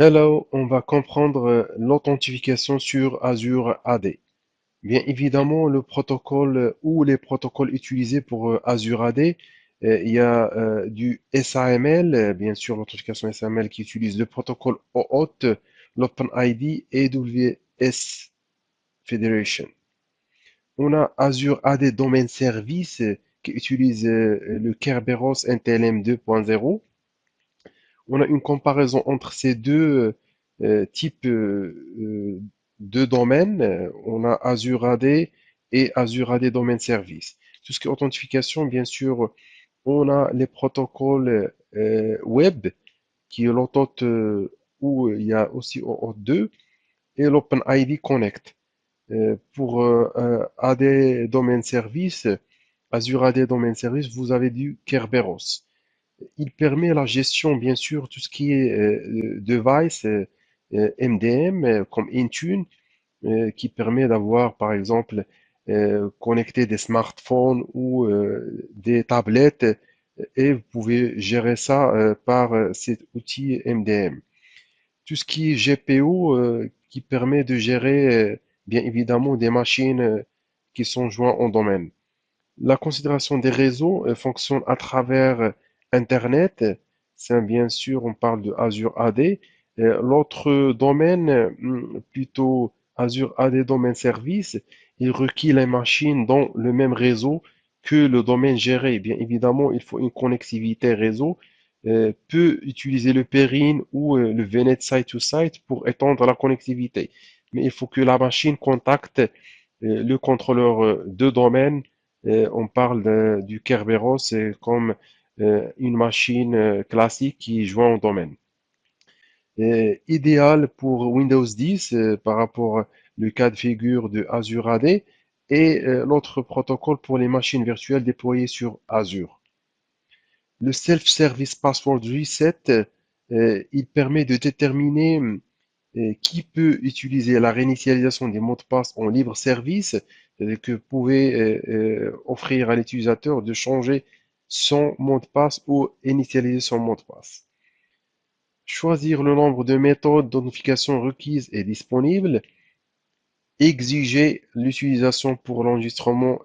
Hello, on va comprendre l'authentification sur Azure AD. Bien évidemment, le protocole ou les protocoles utilisés pour Azure AD, il y a du SAML, bien sûr l'authentification SAML qui utilise le protocole OAuth, l'OpenID et AWS Federation. On a Azure AD Domain Service qui utilise le Kerberos NTLM 2.0. On a une comparaison entre ces deux types de domaines. On a Azure AD et Azure AD Domain Service. Tout ce qui est authentification, bien sûr, on a les protocoles web qui est l'OAuth où il y a aussi OAuth 2 et l'OpenID Connect. Pour AD Domain Service, Azure AD Domain Service, vous avez du Kerberos. Il permet la gestion, bien sûr, tout ce qui est device, MDM, comme Intune, qui permet d'avoir, par exemple, connecté des smartphones ou des tablettes, et vous pouvez gérer ça par cet outil MDM. Tout ce qui est GPO, qui permet de gérer, bien évidemment, des machines qui sont jointes en domaine. La considération des réseaux fonctionne à travers Internet. C'est bien sûr, on parle de Azure AD. L'autre domaine, plutôt Azure AD Domain Service, il requiert les machines dans le même réseau que le domaine géré. Bien évidemment, il faut une connectivité réseau. Peut utiliser le Perrine ou le VNet Site-to-Site pour étendre la connectivité. Mais il faut que la machine contacte le contrôleur de domaine. On parle du Kerberos, c'est comme une machine classique qui joint au domaine. Idéal pour Windows 10 par rapport au cas de figure de Azure AD et l'autre protocole pour les machines virtuelles déployées sur Azure. Le Self-Service Password Reset, il permet de déterminer qui peut utiliser la réinitialisation des mots de passe en libre service, que vous pouvez offrir à l'utilisateur de changer son mot de passe ou initialiser son mot de passe. Choisir le nombre de méthodes d'authentification requises et disponibles. Exiger l'utilisation pour l'enregistrement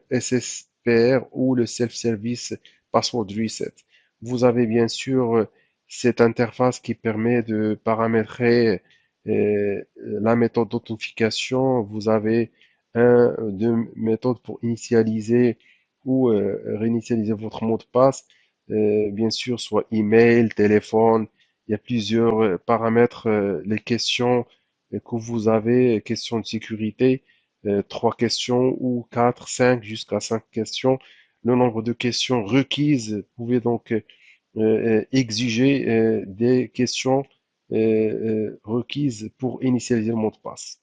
SSPR ou le Self-Service Password Reset. Vous avez bien sûr cette interface qui permet de paramétrer la méthode d'authentification. Vous avez deux méthodes pour initialiser ou réinitialiser votre mot de passe. Bien sûr, soit email, téléphone. Il y a plusieurs paramètres, les questions que vous avez, questions de sécurité, trois questions ou quatre, cinq, jusqu'à cinq questions. Le nombre de questions requises, vous pouvez donc exiger des questions requises pour initialiser le mot de passe.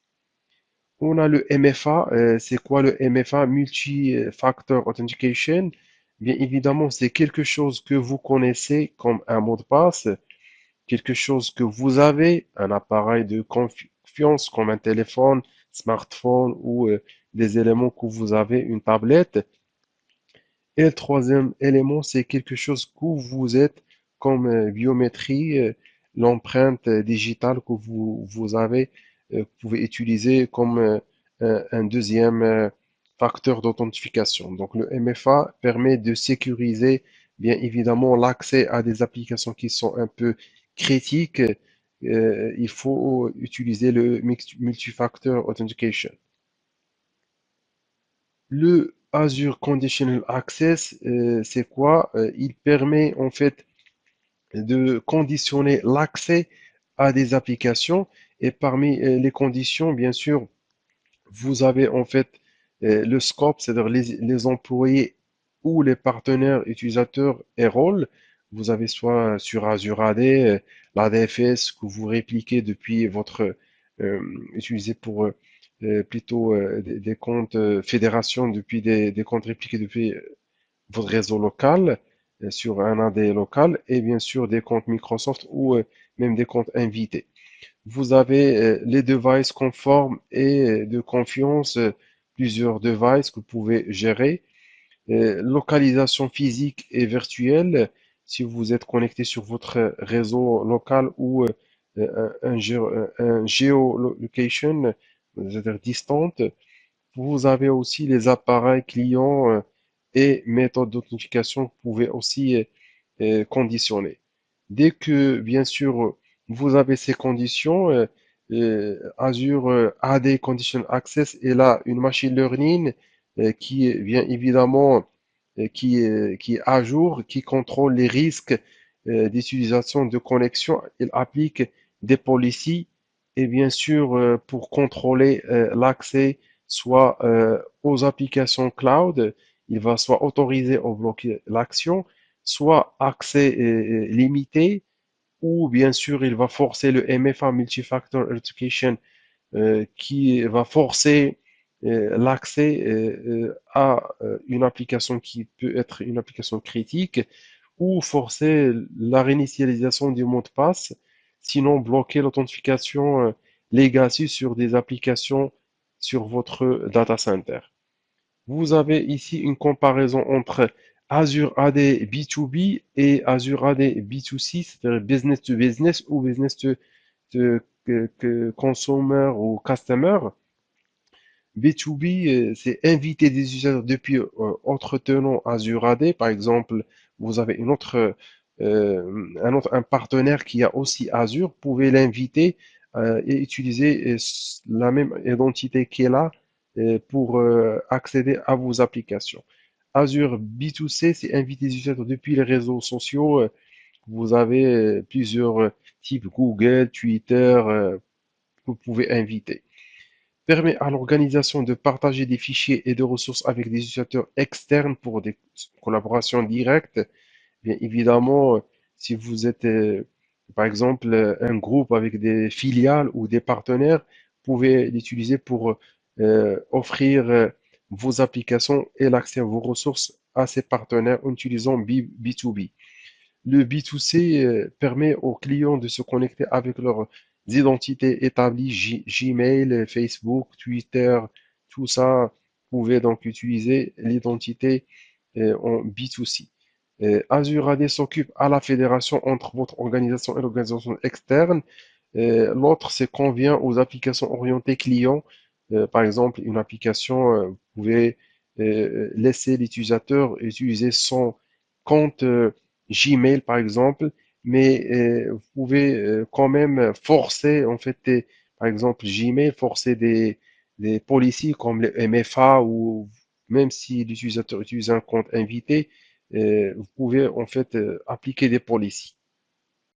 On a le MFA. C'est quoi le MFA? Multi-Factor Authentication. Bien évidemment, c'est quelque chose que vous connaissez comme un mot de passe, quelque chose que vous avez, un appareil de confiance comme un téléphone, smartphone ou des éléments que vous avez, une tablette. Et le troisième élément, c'est quelque chose que vous êtes comme biométrie, l'empreinte digitale que vous avez, vous pouvez utiliser comme un deuxième facteur d'authentification. Donc le MFA permet de sécuriser bien évidemment l'accès à des applications qui sont un peu critiques. Il faut utiliser le multifactor authentication. Le Azure Conditional Access, c'est quoi? Il permet en fait de conditionner l'accès à des applications et parmi les conditions, bien sûr, vous avez en fait le scope, c'est-à-dire les employés ou les partenaires utilisateurs et rôles. Vous avez soit sur Azure AD, l'ADFS que vous répliquez depuis votre utilisé pour plutôt des comptes fédération depuis des comptes répliqués depuis votre réseau local sur un AD local et bien sûr des comptes Microsoft ou même des comptes invités. Vous avez les devices conformes et de confiance, plusieurs devices que vous pouvez gérer. Localisation physique et virtuelle, si vous êtes connecté sur votre réseau local ou un geolocation, c'est-à-dire distante. Vous avez aussi les appareils clients et méthodes d'authentification que vous pouvez aussi conditionner. Dès que, bien sûr, vous avez ces conditions, Azure AD Condition Access est là une machine learning qui est bien évidemment qui est à jour, qui contrôle les risques d'utilisation de connexion. Il applique des policies et bien sûr pour contrôler l'accès soit aux applications cloud, il va soit autoriser ou bloquer l'action, soit accès limité, ou bien sûr il va forcer le MFA Multifactor Authentication qui va forcer l'accès à une application qui peut être une application critique ou forcer la réinitialisation du mot de passe, sinon bloquer l'authentification legacy sur des applications sur votre data center. Vous avez ici une comparaison entre Azure AD B2B et Azure AD B2C, c'est-à-dire business to business ou business to consumer ou customer. B2B, c'est inviter des utilisateurs depuis autre tenant Azure AD. Par exemple, vous avez un partenaire qui a aussi Azure. Vous pouvez l'inviter et utiliser la même identité qu'elle a pour accéder à vos applications. Azure B2C, c'est inviter des utilisateurs depuis les réseaux sociaux. Vous avez plusieurs types, Google, Twitter, que vous pouvez inviter permet à l'organisation de partager des fichiers et de ressources avec des utilisateurs externes pour des collaborations directes. Bien évidemment, si vous êtes, par exemple, un groupe avec des filiales ou des partenaires, vous pouvez l'utiliser pour offrir vos applications et l'accès à vos ressources à ces partenaires en utilisant B2B. Le B2C permet aux clients de se connecter avec leurs identités établies, Gmail, Facebook, Twitter, tout ça. Vous pouvez donc utiliser l'identité en B2C. Azure AD s'occupe à la fédération entre votre organisation et l'organisation externe. L'autre, c'est convient aux applications orientées clients. Par exemple, une application, vous pouvez laisser l'utilisateur utiliser son compte Gmail, par exemple, mais vous pouvez quand même forcer, en fait, par exemple, Gmail, forcer des policies comme le MFA ou même si l'utilisateur utilise un compte invité, vous pouvez en fait appliquer des policies.